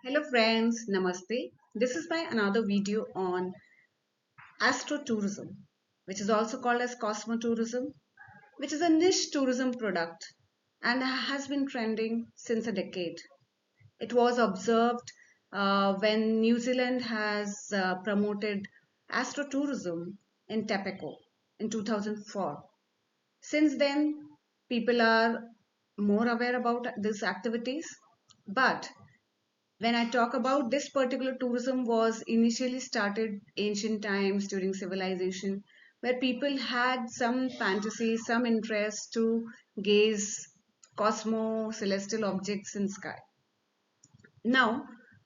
Hello friends, Namaste. This is my another video on astrotourism, which is also called as cosmotourism, which is a niche tourism product and has been trending since a decade. It was observed when New Zealand has promoted astrotourism in Tepeco in 2004. Since then, people are more aware about these activities, but when I talk about this particular tourism was initially started ancient times during civilization, where people had some fantasy, some interest to gaze cosmo celestial objects in sky. Now,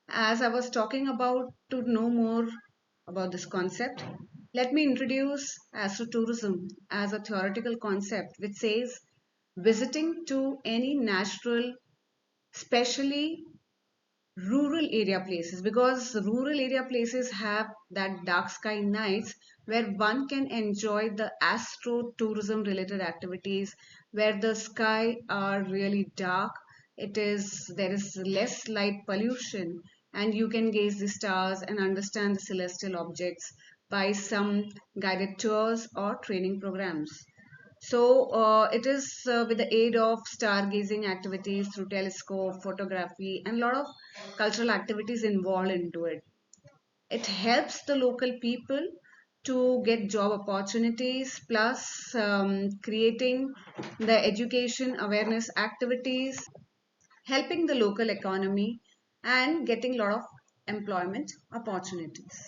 as I was talking about to know more about this concept, let me introduce astrotourism as a theoretical concept which says visiting to any natural, especially rural area places, because rural area places have that dark sky nights where one can enjoy the astro tourism related activities where the sky are really dark. There is less light pollution and you can gaze the stars and understand the celestial objects by some guided tours or training programs. So it is with the aid of stargazing activities through telescope, photography, and a lot of cultural activities involved into it. It helps the local people to get job opportunities, plus creating the education awareness activities, helping the local economy, and getting a lot of employment opportunities.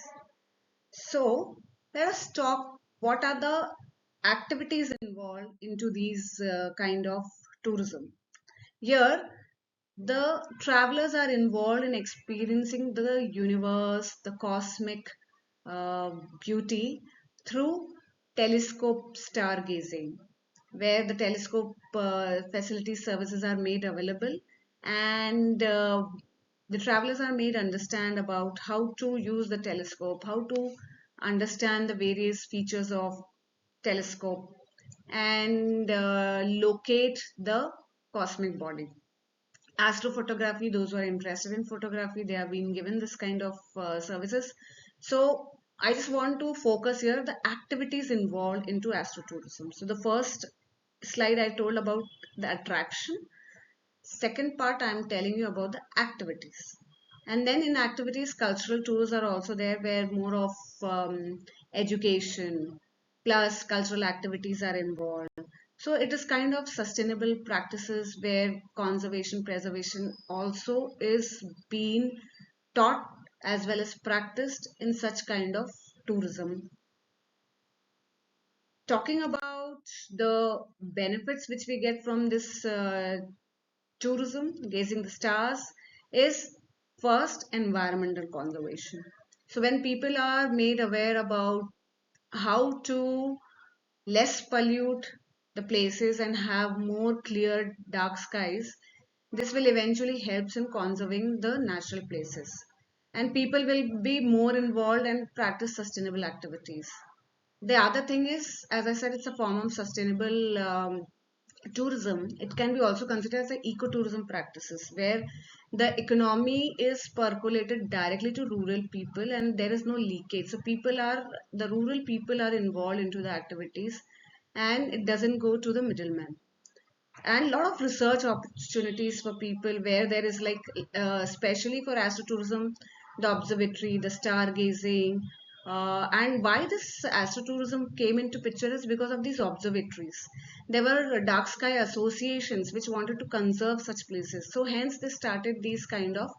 So let us talk what are the activities involved into these kind of tourism. Here, the travelers are involved in experiencing the universe, the cosmic uh, beauty through telescope stargazing, where the telescope facility services are made available and the travelers are made understand about how to use the telescope, how to understand the various features of telescope and locate the cosmic body. Astrophotography, those who are interested in photography, they have been given this kind of services. So I just want to focus here the activities involved into astrotourism. So the first slide I told about the attraction. Second part I'm telling you about the activities. And then in activities, cultural tours are also there where more of education plus cultural activities are involved. So it is kind of sustainable practices where conservation, preservation also is being taught as well as practiced in such kind of tourism. Talking about the benefits which we get from this tourism, gazing the stars, is first environmental conservation. So when people are made aware about how to less pollute the places and have more clear dark skies, this will eventually help in conserving the natural places. And people will be more involved and practice sustainable activities. The other thing is, as I said, it's a form of sustainable tourism. It can be also considered as the ecotourism practices where the economy is percolated directly to rural people and there is no leakage. So the rural people are involved into the activities and it doesn't go to the middleman. And a lot of research opportunities for people where there is like especially for astrotourism, the observatory, the stargazing, and why this astrotourism came into picture is because of these observatories. There were dark sky associations which wanted to conserve such places, so hence they started these kind of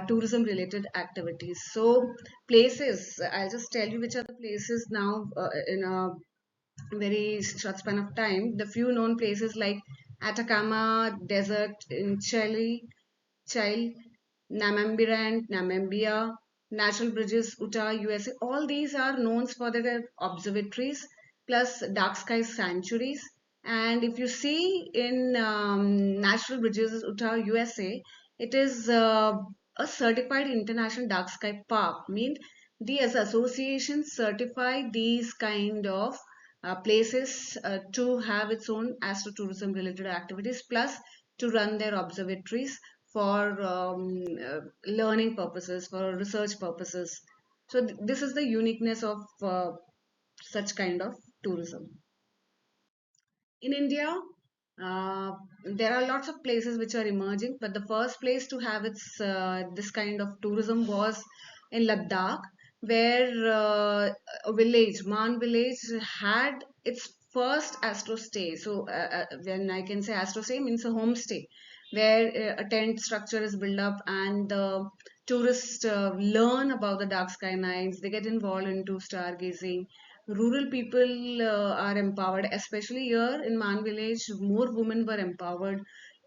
tourism related activities. So places, I'll just tell you which are the places now in a very short span of time. The few known places like Atacama Desert in Chile, Namibia, Natural Bridges, Utah, USA. All these are known for their observatories plus dark sky sanctuaries. And if you see in Natural Bridges, Utah, USA, it is a certified international dark sky park. Means the association certify these kind of places to have its own astrotourism related activities plus to run their observatories for learning purposes, for research purposes. So this is the uniqueness of such kind of tourism. In India, uh, there are lots of places which are emerging, but the first place to have its this kind of tourism was in Ladakh, where a village, Man village, had its first astro stay. So when I can say astro stay means a homestay, where a tent structure is built up and the tourists learn about the dark sky nights. They get involved into stargazing. Rural people are empowered, especially here in Man village. More women were empowered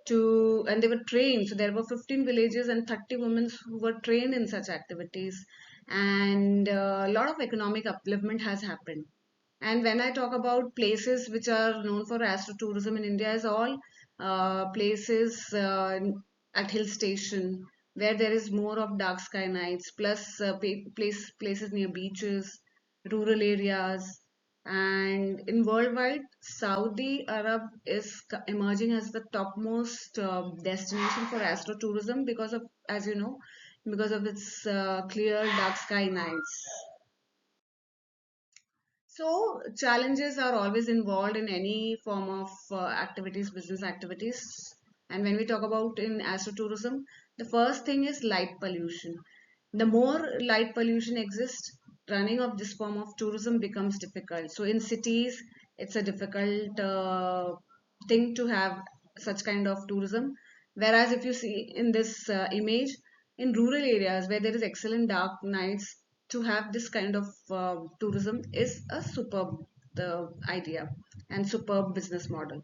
to, and they were trained. So there were 15 villages and 30 women who were trained in such activities, and a lot of economic upliftment has happened. And when I talk about places which are known for astrotourism in India, is all places at hill station where there is more of dark sky nights, plus places near beaches, rural areas, and in worldwide, Saudi Arab is emerging as the topmost destination for astrotourism because of, as you know, because of its clear dark sky nights. So challenges are always involved in any form of activities, business activities. And when we talk about in astrotourism, the first thing is light pollution. The more light pollution exists, running of this form of tourism becomes difficult. So in cities, it's a difficult thing to have such kind of tourism. Whereas if you see in this image, in rural areas where there is excellent dark nights, to have this kind of tourism is a superb idea and superb business model.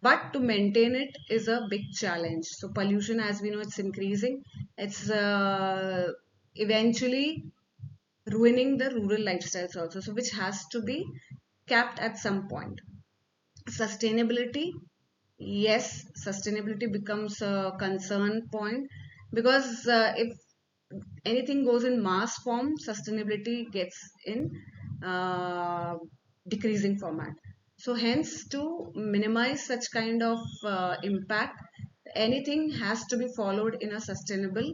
But to maintain it is a big challenge. So pollution, as we know, it's increasing. It's eventually ruining the rural lifestyles also. So which has to be capped at some point. Sustainability, yes, sustainability becomes a concern point because if anything goes in mass form, sustainability gets in decreasing format. So hence, to minimize such kind of impact, anything has to be followed in a sustainable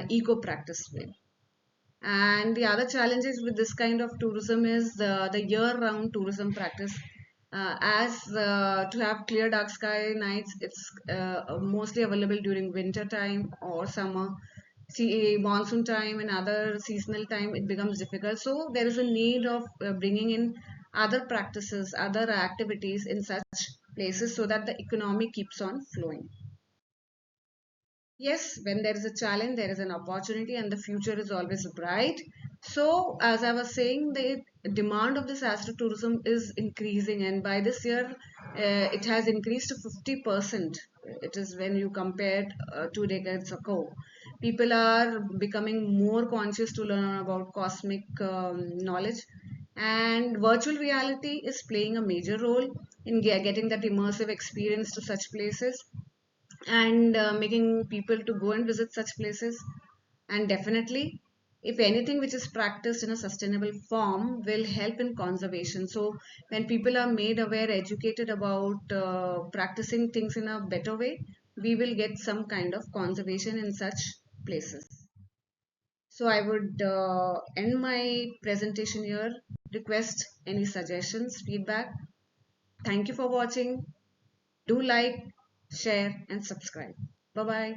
eco practice way. And the other challenges with this kind of tourism is the year-round tourism practice. As to have clear dark sky nights, it's mostly available during winter time or summer. See, monsoon time and other seasonal time, it becomes difficult. So there is a need of bringing in other practices, other activities in such places so that the economy keeps on flowing. Yes, when there is a challenge, there is an opportunity, and the future is always bright. So, as I was saying, the demand of this astrotourism is increasing, and by this year, it has increased to 50%. It is when you compare 2 decades ago. People are becoming more conscious to learn about cosmic knowledge, and virtual reality is playing a major role in getting that immersive experience to such places and making people to go and visit such places. And definitely, if anything which is practiced in a sustainable form will help in conservation. So when people are made aware, educated about practicing things in a better way, we will get some kind of conservation in such places. So I would end my presentation here. Request any suggestions, feedback. Thank you for watching. Do like, share, and subscribe. Bye bye.